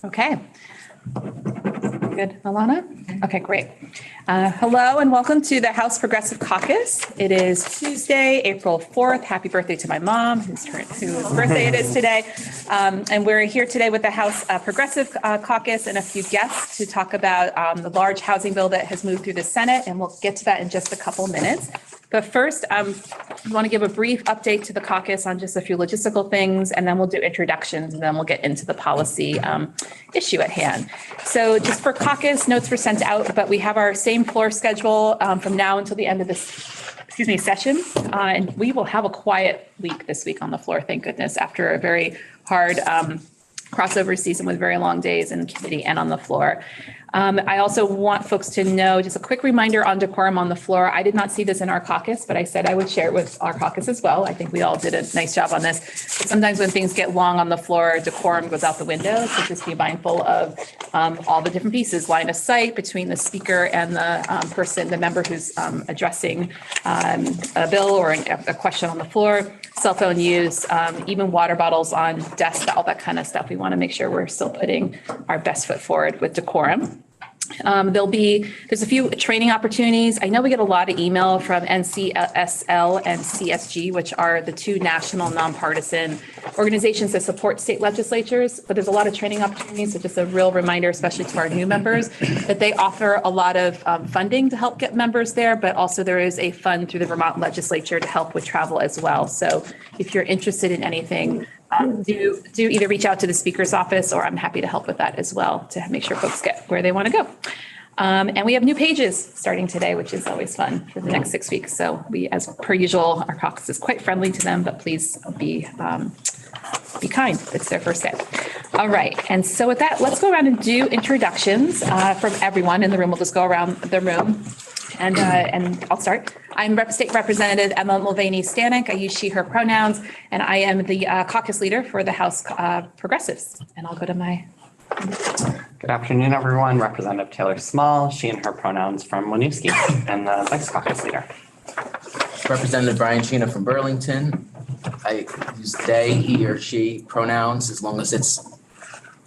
Okay. Good, Alana? Okay, great. Hello and welcome to the House Progressive Caucus. It is Tuesday, April 4th. Happy birthday to my mom, whose birthday it is today. And we're here today with the House Progressive Caucus and a few guests to talk about the large housing bill that has moved through the Senate, and we'll get to that in just a couple minutes. But first, I want to give a brief update to the caucus on just a few logistical things, and then we'll do introductions, and then we'll get into the policy issue at hand. So just for caucus, notes were sent out, but we have our same floor schedule from now until the end of this session. And we will have a quiet week this week on the floor, thank goodness, after a very hard crossover season with very long days in committee and on the floor. I also want folks to know, just a quick reminder on decorum on the floor. I did not see this in our caucus, but I said I would share it with our caucus as well. I think we all did a nice job on this. But sometimes when things get long on the floor, decorum goes out the window. So just be mindful of all the different pieces, line of sight between the speaker and the member who's addressing a bill or a question on the floor. Cell phone use, even water bottles on desks, all that kind of stuff. We want to make sure we're still putting our best foot forward with decorum. There's a few training opportunities. I know we get a lot of email from NCSL and CSG, which are the two national nonpartisan organizations that support state legislatures, but there's a lot of training opportunities. So just a real reminder, especially to our new members, that they offer a lot of funding to help get members there, but also there is a fund through the Vermont legislature to help with travel as well. So if you're interested in anything, do either reach out to the speaker's office, or I'm happy to help with that as well to make sure folks get where they want to go. And we have new pages starting today, which is always fun for the next 6 weeks. So we, as per usual, our caucus is quite friendly to them, but please be kind. It's their first day. All right. And so with that, let's go around and do introductions from everyone in the room. We'll just go around the room. And I'll start. I'm State Representative Emma Mulvaney-Stanek. I use she, her pronouns, and I am the caucus leader for the House Progressives. And I'll go to my... Good afternoon, everyone. Representative Taylor Small, she and her pronouns from Winooski, and the Vice Caucus leader. Representative Brian Sheena from Burlington. I use they, he, or she pronouns as long as it's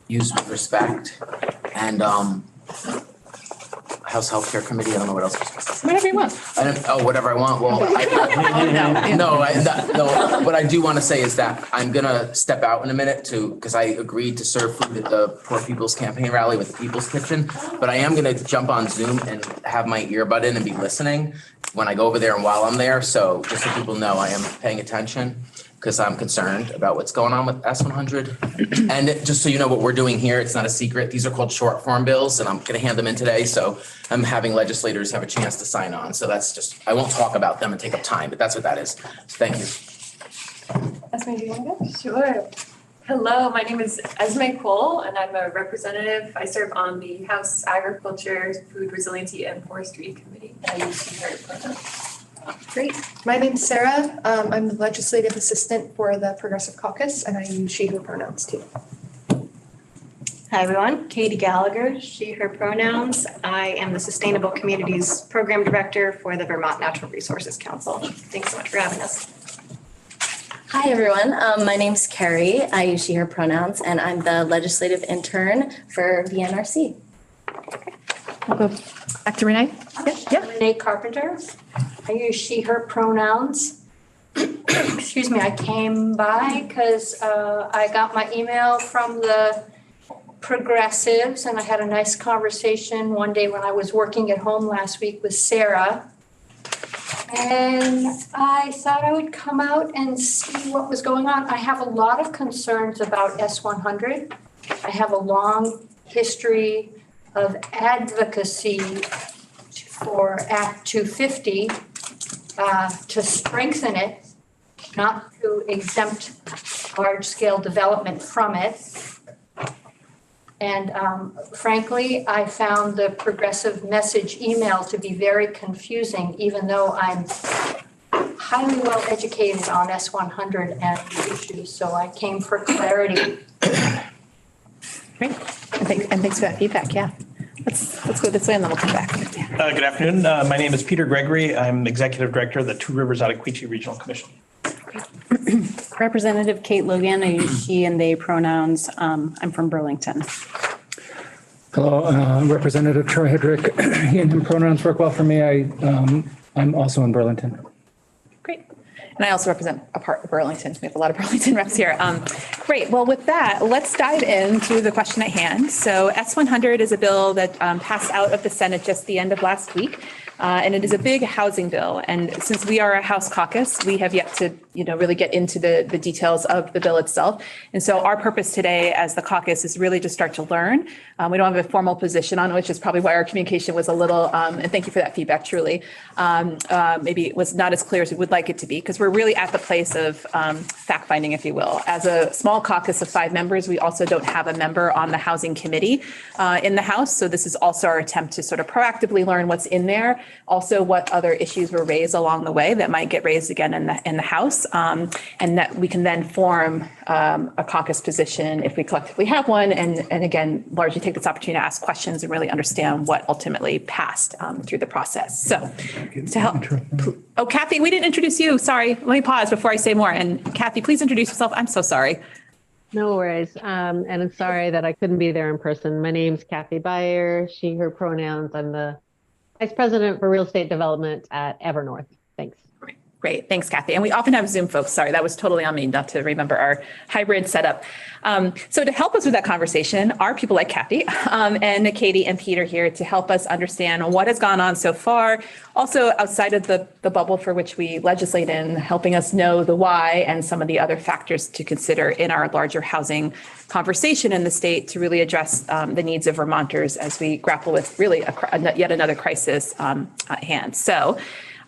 used with respect. And House Healthcare Committee. I don't know what else. Whatever you want. Whatever I want. Well, no. What I do want to say is that I'm gonna step out in a minute because I agreed to serve food at the Poor People's Campaign rally with the People's Kitchen. But I am gonna jump on Zoom and have my earbud in and be listening when I go over there and while I'm there. So just so people know, I am paying attention, because I'm concerned about what's going on with S100. And just so you know what we're doing here, it's not a secret. These are called short form bills, and I'm going to hand them in today. So I'm having legislators have a chance to sign on. So that's just, I won't talk about them and take up time, but that's what that is. So thank you. Esme, do you want to go? Sure. Hello, my name is Esme Cole, and I'm a representative. I serve on the House Agriculture, Food Resiliency, and Forestry Committee. I use she, her pronouns. Great. My name's Sarah. I'm the legislative assistant for the Progressive Caucus, and I use she, her pronouns too. Hi, everyone. Katie Gallagher, she, her pronouns. I am the Sustainable Communities Program Director for the Vermont Natural Resources Council. Thanks so much for having us. Hi, everyone. My name's Carrie. I use she, her pronouns, and I'm the legislative intern for the NRC. I'll go back to Renee. Yeah. Renee Carpenter. I use she, her pronouns. Excuse me, I came by because I got my email from the Progressives, and I had a nice conversation one day when I was working at home last week with Sarah. And I thought I would come out and see what was going on. I have a lot of concerns about S100. I have a long history of advocacy for Act 250 to strengthen it, not to exempt large-scale development from it. And frankly, I found the progressive message email to be very confusing, even though I'm highly well educated on S100 and the issues. So I came for clarity. Great. And thanks for that feedback. Yeah. Let's go this way and then we'll come back. Yeah. Good afternoon. My name is Peter Gregory. I'm Executive Director of the Two Rivers Ottaquechee Regional Commission. Representative Kate Logan, I use she and they pronouns. I'm from Burlington. Hello, Representative Troy Hedrick. He and him pronouns work well for me. I'm also in Burlington. Great. And I also represent a part of Burlington. We have a lot of Burlington reps here. Great. Well, with that, let's dive into the question at hand. So S-100 is a bill that passed out of the Senate just the end of last week. And it is a big housing bill. And since we are a House caucus, we have yet to, really get into the details of the bill itself. And so our purpose today as the caucus is really to start to learn. We don't have a formal position on, which is probably why our communication was a little, and thank you for that feedback, truly. Maybe it was not as clear as we would like it to be, because we're really at the place of fact finding, if you will. As a small caucus of 5 members, we also don't have a member on the housing committee in the House. So this is also our attempt to sort of proactively learn what's in there. Also, what other issues were raised along the way that might get raised again in the House, and that we can then form a caucus position if we collectively have one, and again, largely take this opportunity to ask questions and really understand what ultimately passed through the process. So, to help. Oh, Kathy, we didn't introduce you. Sorry. Let me pause before I say more. And Kathy, please introduce yourself. I'm so sorry. No worries. And I'm sorry that I couldn't be there in person. My name's Kathy Beyer, she, her pronouns. I'm the Vice President for Real Estate Development at Evernorth. Thanks. Great. Thanks, Kathy. And we often have Zoom folks. Sorry, that was totally on me not to remember our hybrid setup. So to help us with that conversation are people like Kathy and Katie and Peter here to help us understand what has gone on so far. Also outside of the bubble for which we legislate in, helping us know the why and some of the other factors to consider in our larger housing conversation in the state to really address the needs of Vermonters as we grapple with really yet another crisis at hand. So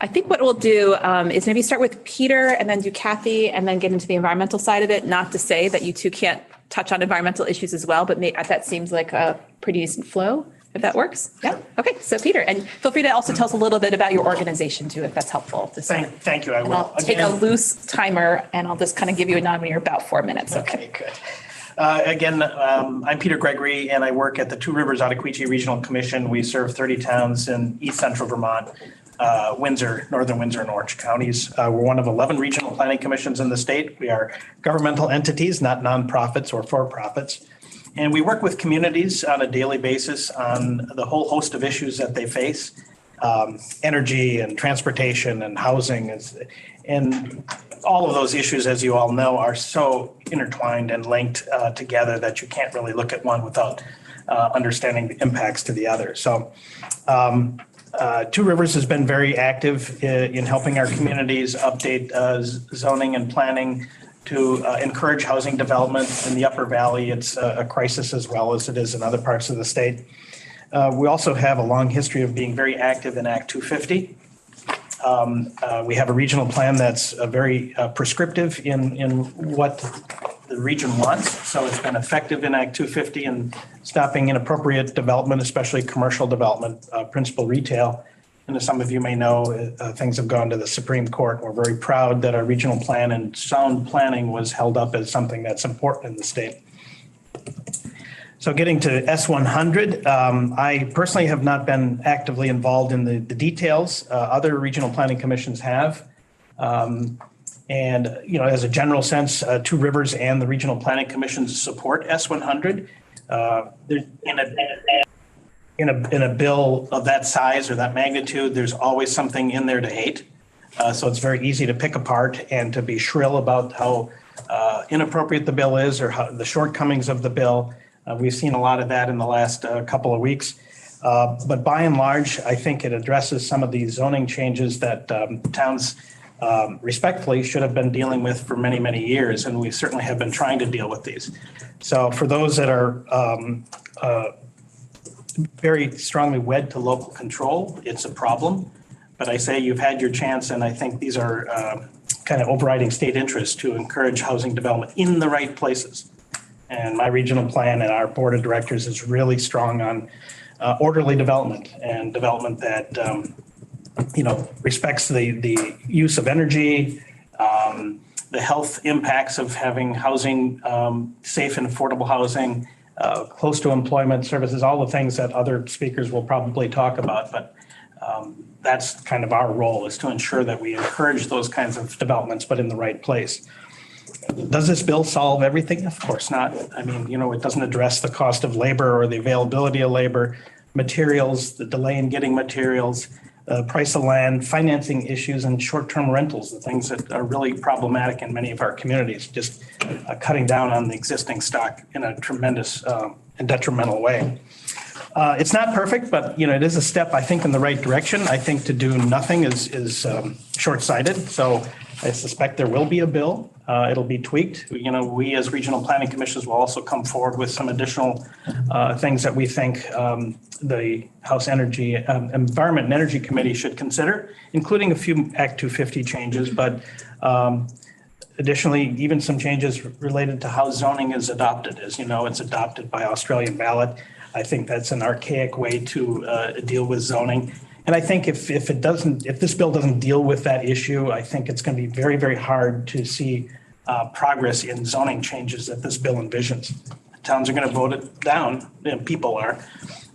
I think what we'll do is maybe start with Peter and then do Kathy and then get into the environmental side of it. Not to say that you two can't touch on environmental issues as well, but that seems like a pretty decent flow, if that works. Yeah. Okay. So Peter, and feel free to also tell us a little bit about your organization too, if that's helpful. Thank you. I will. I'll take a loose timer and I'll just kind of give you a nod when you're about 4 minutes. Okay, good. I'm Peter Gregory, and I work at the Two Rivers Ottaquechee Regional Commission. We serve 30 towns in East Central Vermont, Windsor, Northern Windsor and Orange counties. We're one of 11 regional planning commissions in the state. We are governmental entities, not nonprofits or for-profits. And we work with communities on a daily basis on the whole host of issues that they face. Energy and transportation and housing and all of those issues, as you all know, are so intertwined and linked together that you can't really look at one without understanding the impacts to the other. So Two Rivers has been very active in helping our communities update zoning and planning to encourage housing development in the Upper Valley. It's a crisis as well as it is in other parts of the state. We also have a long history of being very active in Act 250. We have a regional plan that's very prescriptive in what the region wants. So it's been effective in Act 250 in stopping inappropriate development, especially commercial development, principal retail. And as some of you may know, things have gone to the Supreme Court. We're very proud that our regional plan and sound planning was held up as something that's important in the state. So getting to S100, I personally have not been actively involved in the details. Other regional planning commissions have. And, as a general sense, Two Rivers and the regional planning commissions support S100. In a bill of that size or that magnitude, there's always something in there to hate. So it's very easy to pick apart and to be shrill about how inappropriate the bill is or how the shortcomings of the bill. We've seen a lot of that in the last couple of weeks. But by and large, I think it addresses some of these zoning changes that towns respectfully should have been dealing with for many, many years. And we certainly have been trying to deal with these. So for those that are very strongly wed to local control, it's a problem. But I say you've had your chance, and I think these are kind of overriding state interests to encourage housing development in the right places. And my regional plan and our board of directors is really strong on orderly development and development that, respects the use of energy, the health impacts of having housing, safe and affordable housing, close to employment services, all the things that other speakers will probably talk about. But that's kind of our role, is to ensure that we encourage those kinds of developments, but in the right place. Does this bill solve everything? Of course not. I mean, it doesn't address the cost of labor or the availability of labor, materials, the delay in getting materials, price of land, financing issues, and short-term rentals, the things that are really problematic in many of our communities, just cutting down on the existing stock in a tremendous and detrimental way. It's not perfect, but it is a step, I think, in the right direction. I think to do nothing is short-sighted. So I suspect there will be a bill. It'll be tweaked. We as regional planning commissions will also come forward with some additional things that we think the House Environment and Energy Committee should consider, including a few Act 250 changes, but additionally, even some changes related to how zoning is adopted. As you know, it's adopted by Australian ballot. I think that's an archaic way to deal with zoning. And I think if this bill doesn't deal with that issue, I think it's going to be very, very hard to see progress in zoning changes that this bill envisions. Towns are going to vote it down. People are.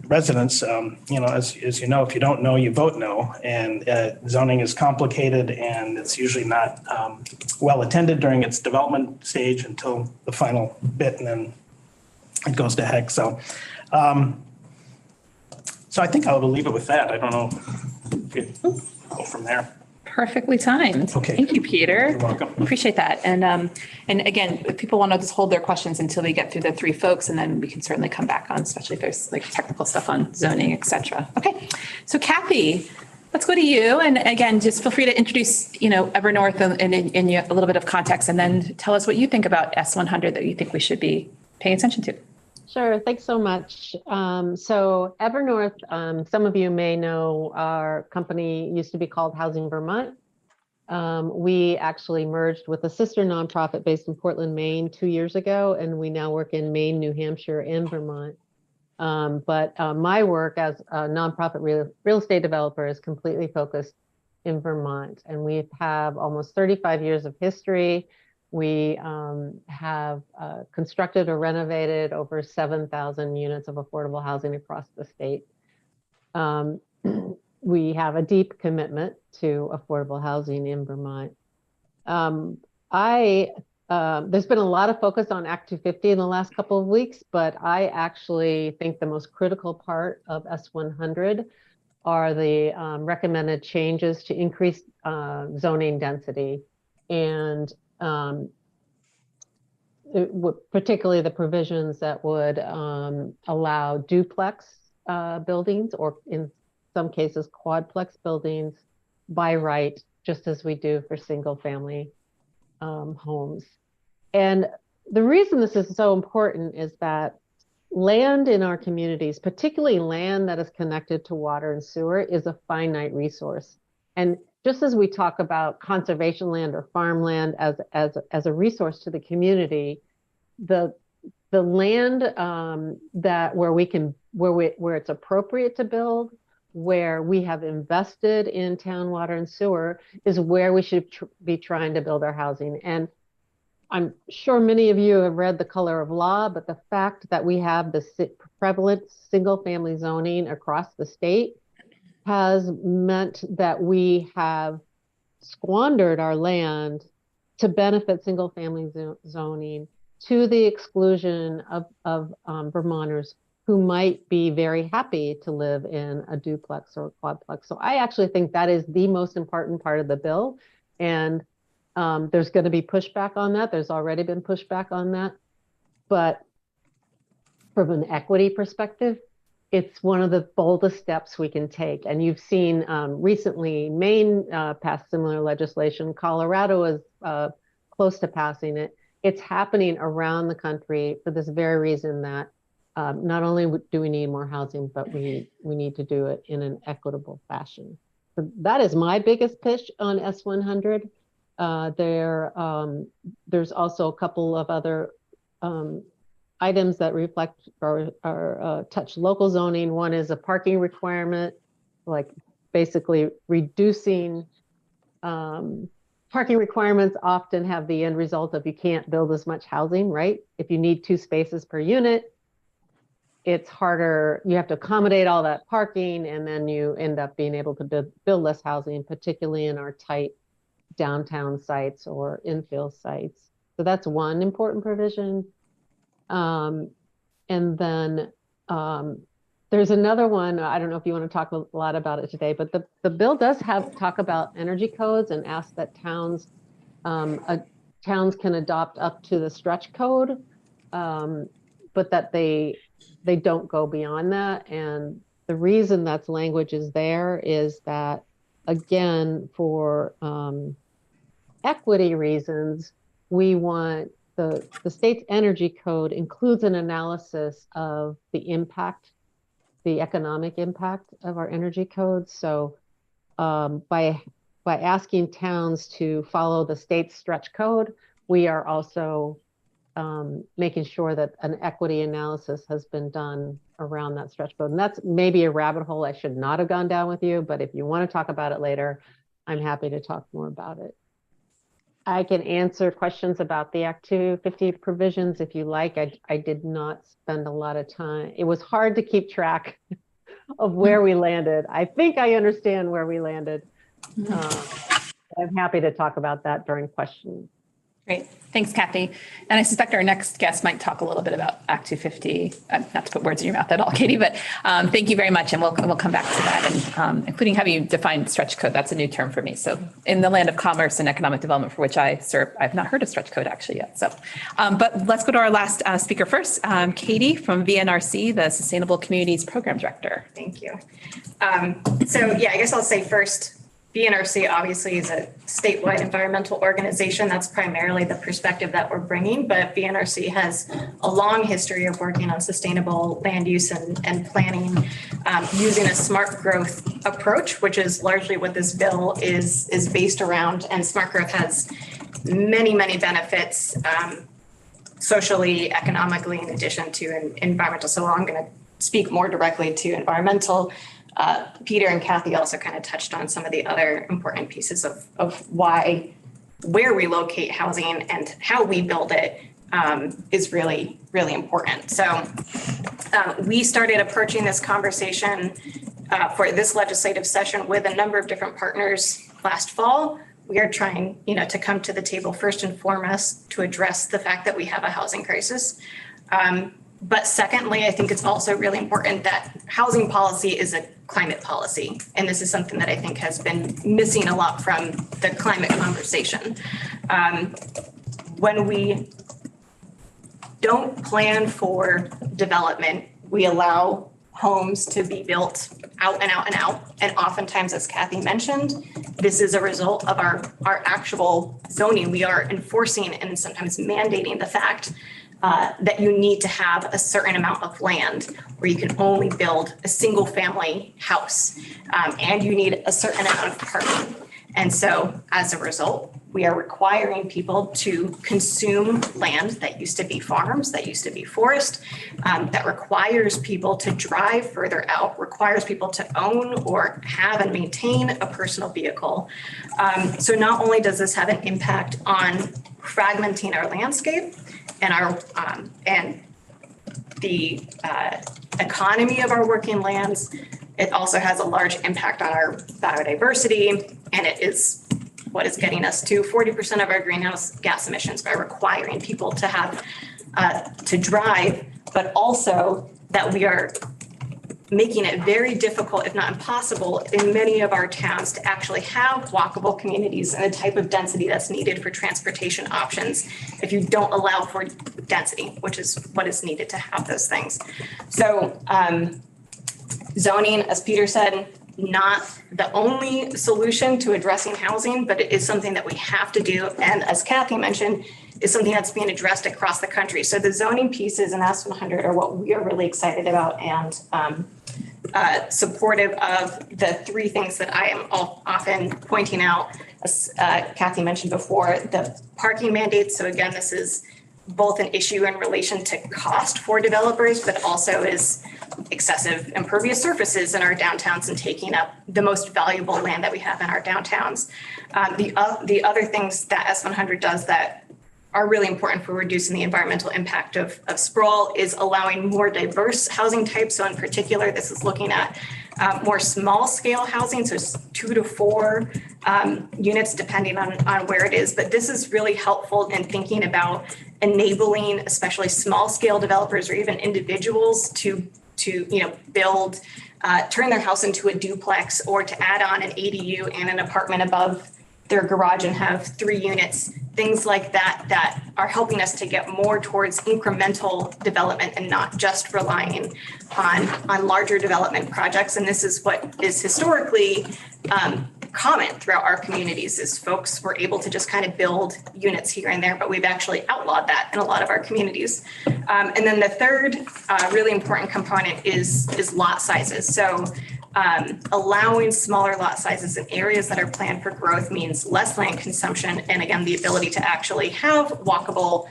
Residents, as you know, if you don't know, you vote no. And zoning is complicated, and it's usually not well attended during its development stage until the final bit, and then it goes to heck. So I think I will leave it with that. I don't know if you go from there. Perfectly timed. Okay. Thank you, Peter. You're welcome. Appreciate that. And again, if people want to just hold their questions until we get through the three folks, and then we can certainly come back on, especially if there's like technical stuff on zoning, et cetera. Okay. So Kathy, let's go to you. And again, just feel free to introduce, Evernorth and in a little bit of context, and then tell us what you think about S100 that you think we should be paying attention to. Sure. Thanks so much. So Evernorth, some of you may know our company used to be called Housing Vermont. We actually merged with a sister nonprofit based in Portland, Maine 2 years ago, and we now work in Maine, New Hampshire, and Vermont. But my work as a nonprofit real estate developer is completely focused in Vermont, and we have almost 35 years of history. We have constructed or renovated over 7,000 units of affordable housing across the state. We have a deep commitment to affordable housing in Vermont. There's been a lot of focus on Act 250 in the last couple of weeks, but I actually think the most critical part of S100 are the recommended changes to increase zoning density, and particularly the provisions that would allow duplex buildings, or in some cases quadplex buildings, by right, just as we do for single family homes. And the reason this is so important is that land in our communities, particularly land that is connected to water and sewer, is a finite resource. And just as we talk about conservation land or farmland as a resource to the community, the land that where it's appropriate to build, where we have invested in town water and sewer, is where we should be trying to build our housing. And I'm sure many of you have read The Color of Law, but the fact that we have the prevalent single family zoning across the state has meant that we have squandered our land to benefit single family zoning to the exclusion of Vermonters who might be very happy to live in a duplex or a quadplex. So I actually think that is the most important part of the bill. And there's going to be pushback on that. There's already been pushback on that. But from an equity perspective, it's one of the boldest steps we can take. And you've seen recently Maine passed similar legislation. Colorado is close to passing it. It's happening around the country for this very reason that not only do we need more housing, but we need to do it in an equitable fashion. So that is my biggest pitch on S100. There's also a couple of other items that reflect or touch local zoning. One is a parking requirement, like basically reducing parking requirements often have the end result of you can't build as much housing, right? If you need 2 spaces per unit, it's harder. You have to accommodate all that parking, and then you end up being able to build less housing, particularly in our tight downtown sites or infill sites. So that's one important provision. And then there's another one. I don't know if you want to talk a lot about it today, but the bill does talk about energy codes and ask that towns can adopt up to the stretch code, but that they don't go beyond that. And the reason that language is there is that, again, for equity reasons, we want the state's energy code includes an analysis of the impact, the economic impact of our energy codes. So by asking towns to follow the state's stretch code, we are also making sure that an equity analysis has been done around that stretch code. And that's maybe a rabbit hole I should not have gone down with you, but if you want to talk about it later, I'm happy to talk more about it. I can answer questions about the Act 250 provisions if you like. I did not spend a lot of time. It was hard to keep track of where we landed. I think I understand where we landed. I'm happy to talk about that during questions. Great. Thanks, Kathy. And I suspect our next guest might talk a little bit about Act 250, not to put words in your mouth at all, Katie, but thank you very much. And we'll come back to that, and including how you define stretch code. That's a new term for me. So in the land of commerce and economic development for which I serve, I've not heard of stretch code actually yet. So, but let's go to our last speaker first. Katie from VNRC, the Sustainable Communities Program Director. Thank you. So yeah, I guess I'll say first, VNRC obviously is a statewide environmental organization. That's primarily the perspective that we're bringing, but VNRC has a long history of working on sustainable land use and planning using a smart growth approach, which is largely what this bill is based around. And smart growth has many, many benefits socially, economically, in addition to environmental. So I'm going to speak more directly to environmental. Peter and Kathy also kind of touched on some of the other important pieces of where we locate housing and how we build it is really, really important. So we started approaching this conversation for this legislative session with a number of different partners last fall. We are trying, to come to the table first and foremost to address the fact that we have a housing crisis. But secondly, I think it's also really important that housing policy is a climate policy. And this is something that I think has been missing a lot from the climate conversation. When we don't plan for development, we allow homes to be built out and out and out. And oftentimes, as Kathy mentioned, this is a result of our actual zoning. We are enforcing and sometimes mandating the fact that you need to have a certain amount of land where you can only build a single family house, and you need a certain amount of parking. And so as a result, we are requiring people to consume land that used to be farms, that used to be forest, that requires people to drive further out, requires people to own or have and maintain a personal vehicle. So not only does this have an impact on fragmenting our landscape and our and the economy of our working lands, it also has a large impact on our biodiversity, and it is what is getting us to 40% of our greenhouse gas emissions by requiring people to have to drive, but also that we are making it very difficult, if not impossible, in many of our towns to actually have walkable communities and the type of density that's needed for transportation options if you don't allow for density, which is what is needed to have those things. So zoning, as Peter said, not the only solution to addressing housing, but it is something that we have to do. And as Kathy mentioned, is something that's being addressed across the country. So the zoning pieces in S100 are what we are really excited about and supportive of. The three things that I am often pointing out, as Kathy mentioned before, the parking mandates. So again, this is both an issue in relation to cost for developers, but also is excessive impervious surfaces in our downtowns and taking up the most valuable land that we have in our downtowns. The other things that S100 does that are really important for reducing the environmental impact of sprawl is allowing more diverse housing types. So in particular, this is looking at more small scale housing, so it's 2 to 4 units depending on where it is. But this is really helpful in thinking about enabling especially small scale developers or even individuals to build, turn their house into a duplex or to add on an ADU and an apartment above their garage and have 3 units, things like that, that are helping us to get more towards incremental development and not just relying on larger development projects. And this is what is historically common throughout our communities is folks were able to just kind of build units here and there, but we've actually outlawed that in a lot of our communities. And then the third really important component is lot sizes. So allowing smaller lot sizes in areas that are planned for growth means less land consumption. And again, the ability to actually have walkable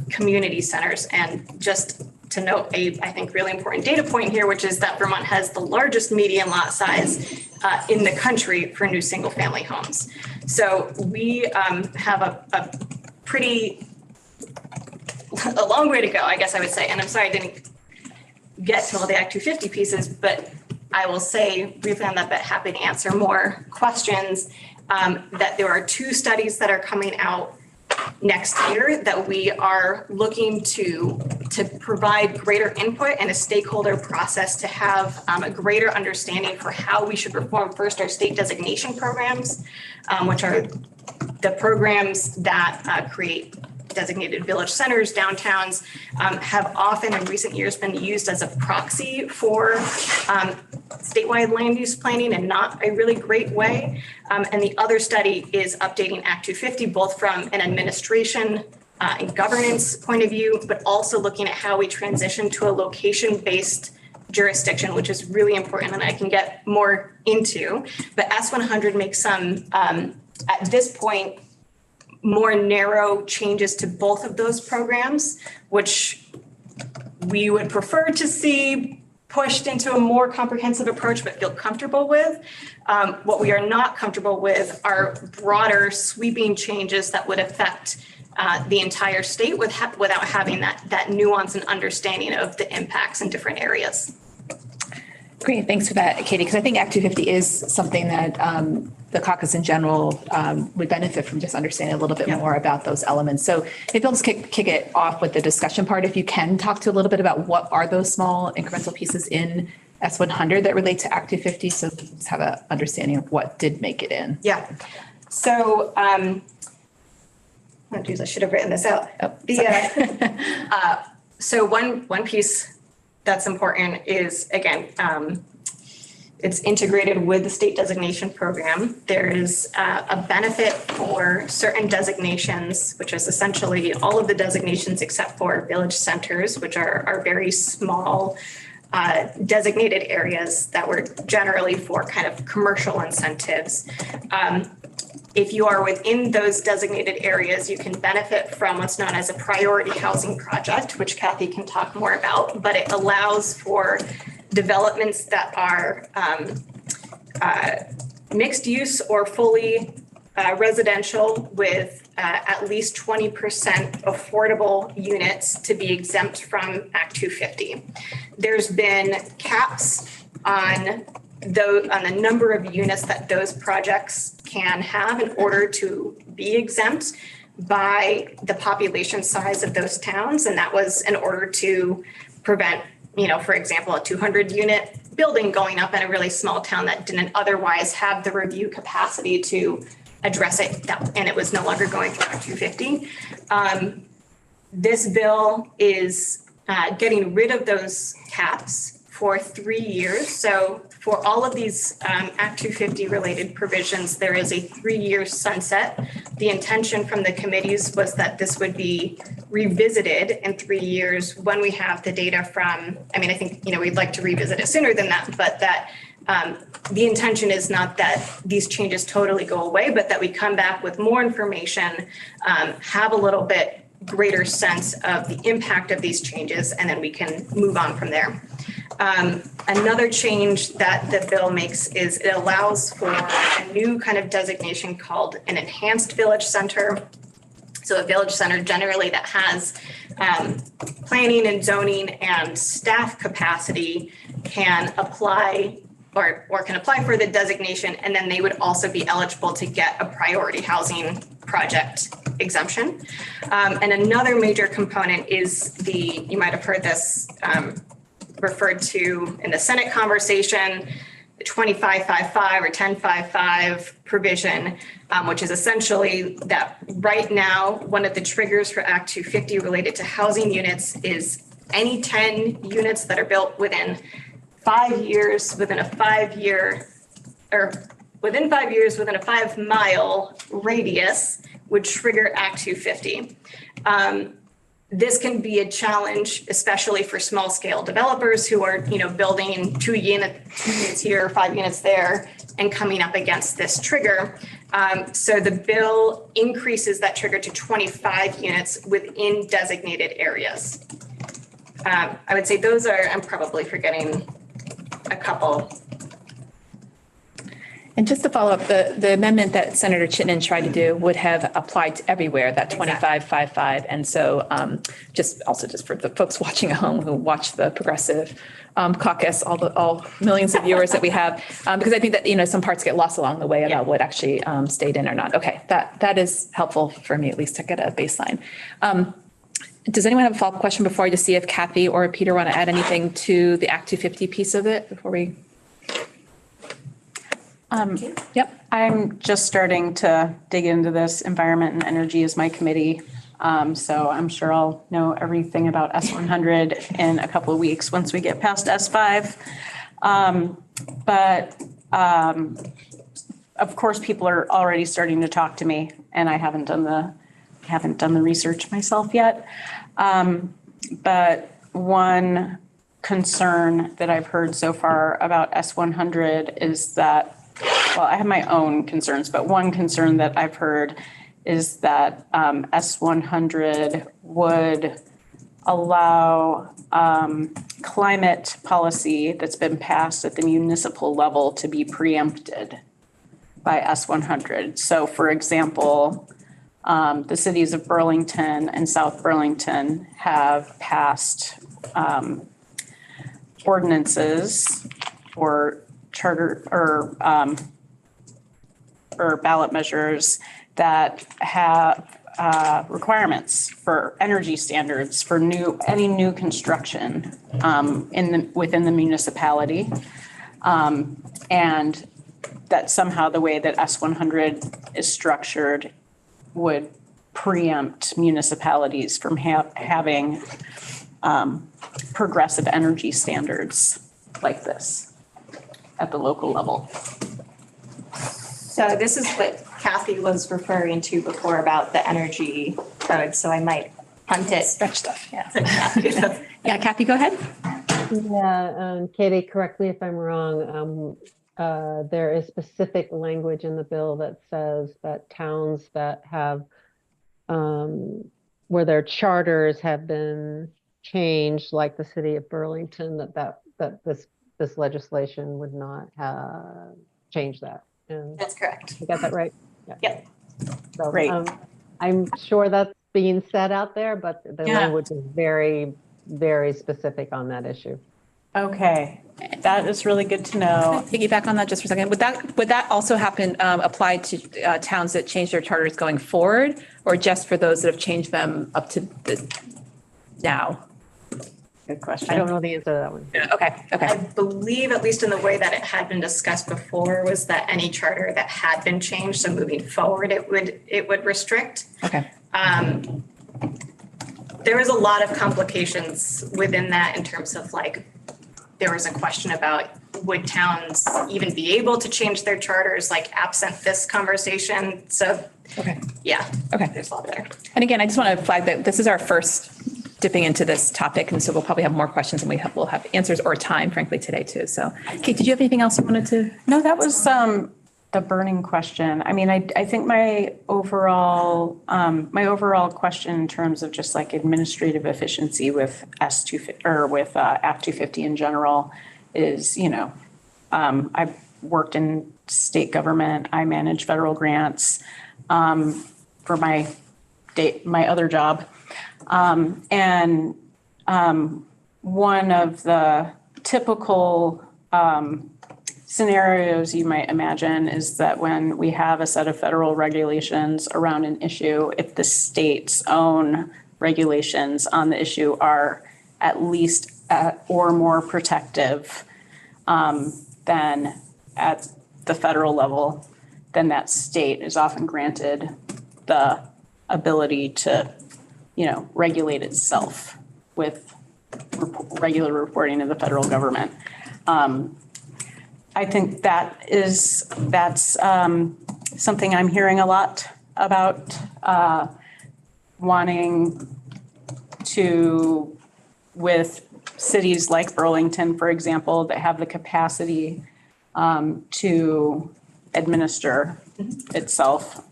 community centers. And just to note I think really important data point here, which is that Vermont has the largest median lot size in the country for new single family homes. So we have a long way to go, I guess I would say. And I'm sorry I didn't get to all the Act 250 pieces, but I will say briefly on that, but happy to answer more questions, that there are 2 studies that are coming out next year that we are looking to provide greater input and a stakeholder process to have a greater understanding for how we should reform first our state designation programs, which are the programs that create designated village centers, downtowns, have often in recent years been used as a proxy for statewide land use planning and not a really great way. And the other study is updating Act 250, both from an administration and governance point of view, but also looking at how we transition to a location-based jurisdiction, which is really important and I can get more into. But S100 makes some, at this point, more narrow changes to both of those programs, which we would prefer to see pushed into a more comprehensive approach, but feel comfortable with. What we are not comfortable with are broader sweeping changes that would affect the entire state without having that nuance and understanding of the impacts in different areas. Great, thanks for that, Katie, because I think Act 250 is something that the caucus in general would benefit from just understanding a little bit more about those elements. So maybe I'll just kick it off with the discussion part. If you can talk to a little bit about what are those small incremental pieces in S100 that relate to Act 250, so just have an understanding of what did make it in. Yeah, so I should have written this out. Oh, so one piece that's important is, again, it's integrated with the state designation program. There is a benefit for certain designations, which is essentially all of the designations except for village centers, which are very small designated areas that were generally for kind of commercial incentives. If you are within those designated areas, you can benefit from what's known as a priority housing project, which Kathy can talk more about, but it allows for developments that are mixed use or fully residential with at least 20% affordable units to be exempt from Act 250. There's been caps on the number of units that those projects can have in order to be exempt by the population size of those towns. And that was in order to prevent, for example, a 200 unit building going up in a really small town that didn't otherwise have the review capacity to address it, and it was no longer going through Act 250. This bill is getting rid of those caps for 3 years. So for all of these Act 250 related provisions, there is a 3-year sunset. The intention from the committees was that this would be revisited in 3 years when we have the data from, I think, we'd like to revisit it sooner than that, but that the intention is not that these changes totally go away, but that we come back with more information, have a little bit greater sense of the impact of these changes, and then we can move on from there. Another change that the bill makes is it allows for a new kind of designation called an enhanced village center. So a village center generally that has planning and zoning and staff capacity can apply or can apply for the designation, and then they would also be eligible to get a priority housing project exemption. And another major component is you might have heard this referred to in the Senate conversation, the 2555 or 1055 provision, which is essentially that right now, one of the triggers for Act 250 related to housing units is any 10 units that are built within 5 years, within a 5 year, or within 5 years, within a 5 mile radius would trigger Act 250. This can be a challenge, especially for small scale developers who are, building 2 units here, 5 units there, and coming up against this trigger. So the bill increases that trigger to 25 units within designated areas. I would say those are, I'm probably forgetting a couple. And just to follow up, the amendment that Senator Chittenden tried to do would have applied to everywhere, that 2555. And so just for the folks watching at home who watch the Progressive Caucus, all millions of viewers that we have, because I think that, some parts get lost along the way about what actually stayed in or not. Okay, that is helpful for me at least to get a baseline. Does anyone have a follow-up question before I just see if Kathy or Peter want to add anything to the Act 250 piece of it before we? Yep, I'm just starting to dig into this. Environment and Energy is my committee. So I'm sure I'll know everything about S100 in a couple of weeks once we get past S5. Of course, people are already starting to talk to me, and I haven't done the research myself yet. But one concern that I've heard so far about S100 is that, well, I have my own concerns, but one concern that I've heard is that S100 would allow climate policy that's been passed at the municipal level to be preempted by S100. So, for example, the cities of Burlington and South Burlington have passed ordinances or charter or ballot measures that have requirements for energy standards for any new construction within the municipality, and that somehow the way that S100 is structured would preempt municipalities from having progressive energy standards like this at the local level. So this is what Kathy was referring to before about the energy code, so I might punt it. Stretch stuff, yeah. Yeah, Kathy, go ahead. Yeah, Katie, correct me if I'm wrong. There is specific language in the bill that says that towns that have, where their charters have been changed, like the city of Burlington, that this legislation would not change that. And That's correct. you got that right? Yeah. Yep. So, Great. I'm sure that's being said out there, but the language is very, very specific on that issue. Okay, that is really good to know. Piggyback on that just for a second. Would that also happen apply to towns that change their charters going forward, or just for those that have changed them up to now? Good question. I don't know the answer to that one. Okay. I believe, at least in the way that it had been discussed before, was that any charter that had been changed, so moving forward, it would restrict. Okay. There was a lot of complications within that in terms of there was a question about would towns even be able to change their charters absent this conversation. So yeah, there's a lot there. And again, I just want to flag that this is our first dipping into this topic, and so we'll probably have more questions, and we'll have answers or time, frankly, today too. So, Kate, did you have anything else you wanted to? No, that was the burning question. I mean, I think my overall question in terms of just administrative efficiency with S250 or with Act 250 in general is, I've worked in state government. I manage federal grants for my my other job. And one of the typical scenarios you might imagine is that when we have a set of federal regulations around an issue, if the state's own regulations on the issue are at least or more protective than at the federal level, then that state is often granted the ability to, regulate itself with regular reporting to the federal government. I think that's something I'm hearing a lot about, wanting to, with cities like Burlington, for example, that have the capacity to administer itself,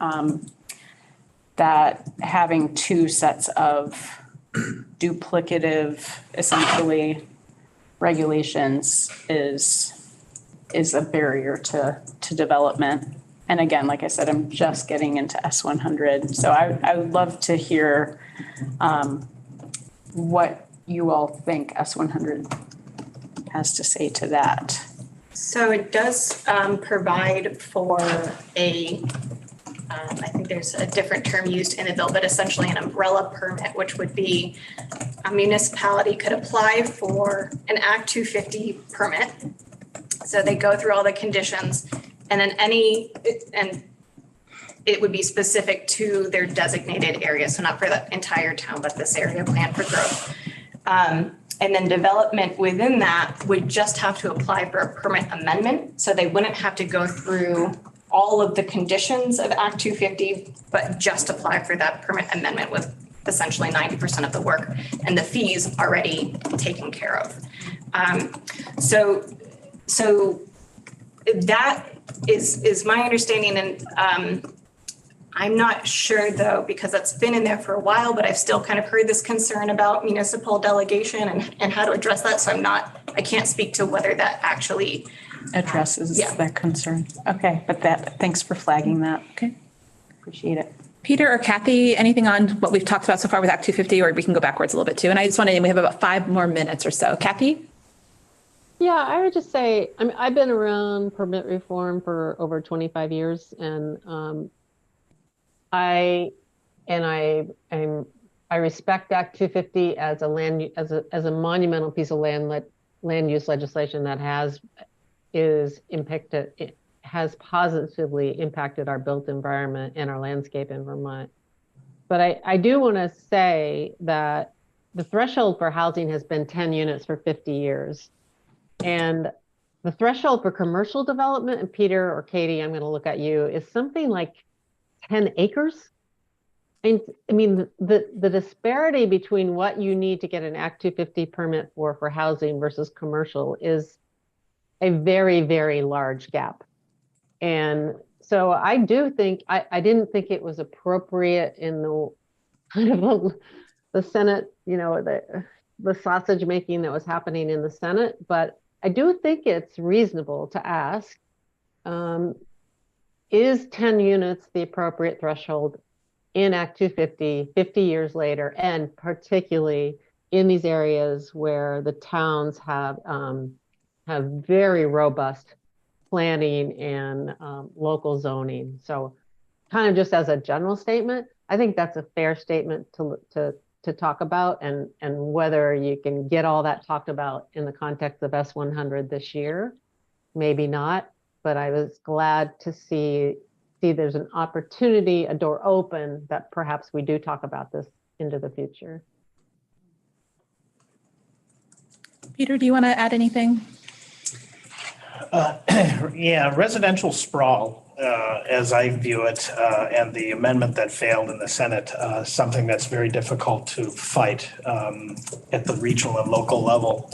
that having two sets of duplicative, essentially, regulations is a barrier to development. And again, like I said, I'm just getting into S100. So I would love to hear what you all think S100 has to say to that. So it does provide for I think there's a different term used in the bill, but essentially an umbrella permit, which would be a municipality could apply for an Act 250 permit. So they go through all the conditions and then and it would be specific to their designated area. So not for the entire town, but this area planned for growth. And then development within that would just have to apply for a permit amendment. So they wouldn't have to go through all of the conditions of Act 250, but just apply for that permit amendment with essentially 90% of the work and the fees already taken care of. So that is my understanding. And I'm not sure though, because that's been in there for a while, but I've still kind of heard this concern about municipal delegation and how to address that. So I can't speak to whether that actually addresses that concern. Okay, but thanks for flagging that. Okay. Appreciate it. Peter or Kathy, anything on what we've talked about so far with Act 250, or we can go backwards a little bit too. And I just wanted, we have about 5 more minutes or so. Kathy? Yeah, I would just say, I've been around permit reform for over 25 years, and I respect Act 250 as a monumental piece of land use legislation that has positively impacted our built environment and our landscape in Vermont. But I do want to say that the threshold for housing has been 10 units for 50 years. And the threshold for commercial development, and Peter or Katie, I'm going to look at you, is something like 10 acres. I mean, the disparity between what you need to get an Act 250 permit for housing versus commercial is a very, very large gap. And so I do think, I didn't think it was appropriate in the kind of the Senate, the sausage making that was happening in the Senate, but I do think it's reasonable to ask, is 10 units the appropriate threshold in Act 250, 50 years later, and particularly in these areas where the towns have very robust planning and local zoning. So kind of just as a general statement, I think that's a fair statement to talk about, and whether you can get all that talked about in the context of S100 this year, maybe not, but I was glad to see there's an opportunity, a door open, that perhaps we do talk about this into the future. Peter, do you want to add anything? Yeah, residential sprawl, as I view it, and the amendment that failed in the Senate, something that's very difficult to fight at the regional and local level,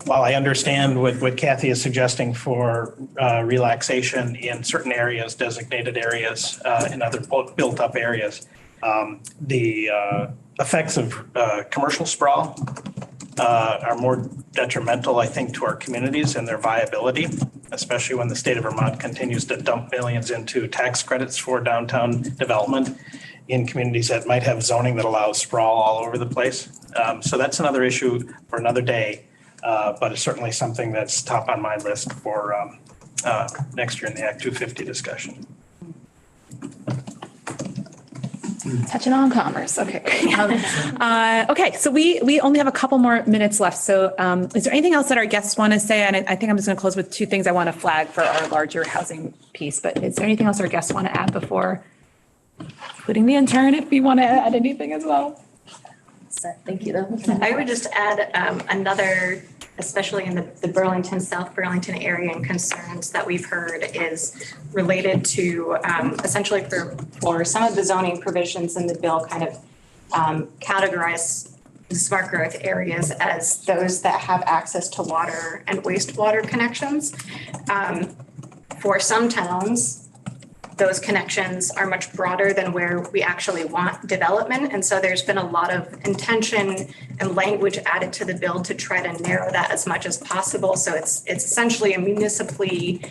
While I understand what Kathy is suggesting for relaxation in certain areas, designated areas, in other built up areas, the effects of commercial sprawl are more detrimental, I think, to our communities and their viability. especially when the state of Vermont continues to dump millions into tax credits for downtown development in communities that might have zoning that allows sprawl all over the place. So that's another issue for another day, but it's certainly something that's top on my list for next year in the Act 250 discussion. Touching on commerce. Okay. Okay. So we only have a couple more minutes left. So is there anything else that our guests want to say? And I think I'm just going to close with two things I want to flag for our larger housing piece. But is there anything else our guests want to add before putting the intern, if you want to add anything as well? Thank you, though. I would just add another, especially in the Burlington, South Burlington area, and concerns that we've heard is related to essentially for some of the zoning provisions in the bill kind of categorize the smart growth areas as those that have access to water and wastewater connections. For some towns, those connections are much broader than where we actually want development. And so there's been a lot of intention and language added to the bill to try to narrow that as much as possible. So it's essentially a municipally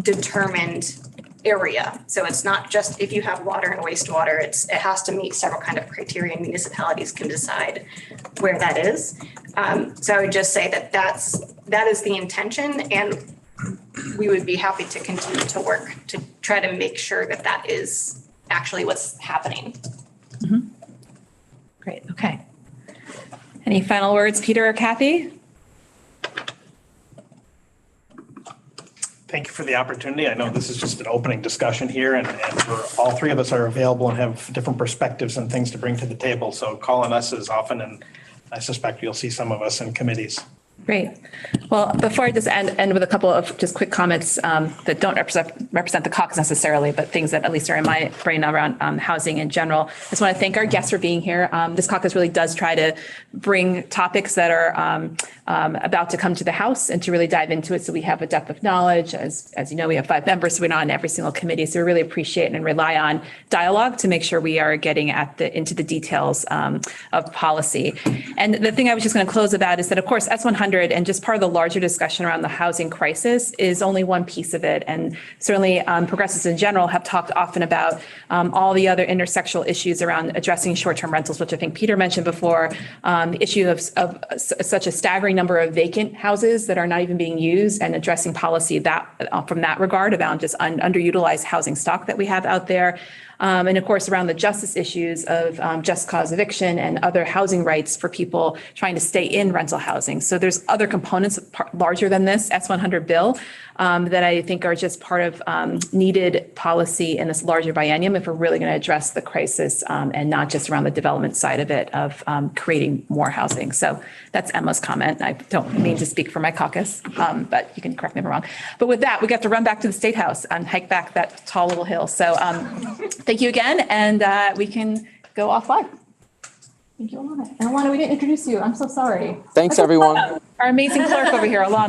determined area. So it's not just if you have water and wastewater, it has to meet several kind of criteria, and municipalities can decide where that is. So I would just say that is the intention, and we would be happy to continue to work to try to make sure that that is actually what's happening. Mm-hmm. Great. Okay. Any final words, Peter or Kathy? Thank you for the opportunity. I know this is just an opening discussion here, and all three of us are available and have different perspectives and things to bring to the table. So call on us as often, and I suspect you'll see some of us in committees. Great. Well, before I just end with a couple of just quick comments that don't represent the caucus necessarily, but things that at least are in my brain around housing in general. I just want to thank our guests for being here. This caucus really does try to bring topics that are about to come to the House and to really dive into it. So we have a depth of knowledge. As you know, we have 5 members, so we're not on every single committee. So we really appreciate and rely on dialogue to make sure we are getting into the details of policy. And the thing I was just going to close about is that, of course, S100 and just part of the larger discussion around the housing crisis is only one piece of it. And certainly progressives in general have talked often about all the other intersectional issues around addressing short-term rentals, which I think Peter mentioned before, the issue of such a staggering number of vacant houses that are not even being used, and addressing policy that from that regard about just underutilized housing stock that we have out there. And of course, around the justice issues of just cause eviction and other housing rights for people trying to stay in rental housing. So there's other components larger than this S100 bill that I think are just part of needed policy in this larger biennium if we're really going to address the crisis and not just around the development side of it of creating more housing. So that's Emma's comment. I don't mean to speak for my caucus, but you can correct me if I'm wrong. But with that, we got to run back to the State House and hike back that tall little hill. So thank you again, and we can go offline. Thank you, Alana. And Alana, we didn't introduce you. I'm so sorry. Thanks, everyone. Our amazing clerk over here, Alana.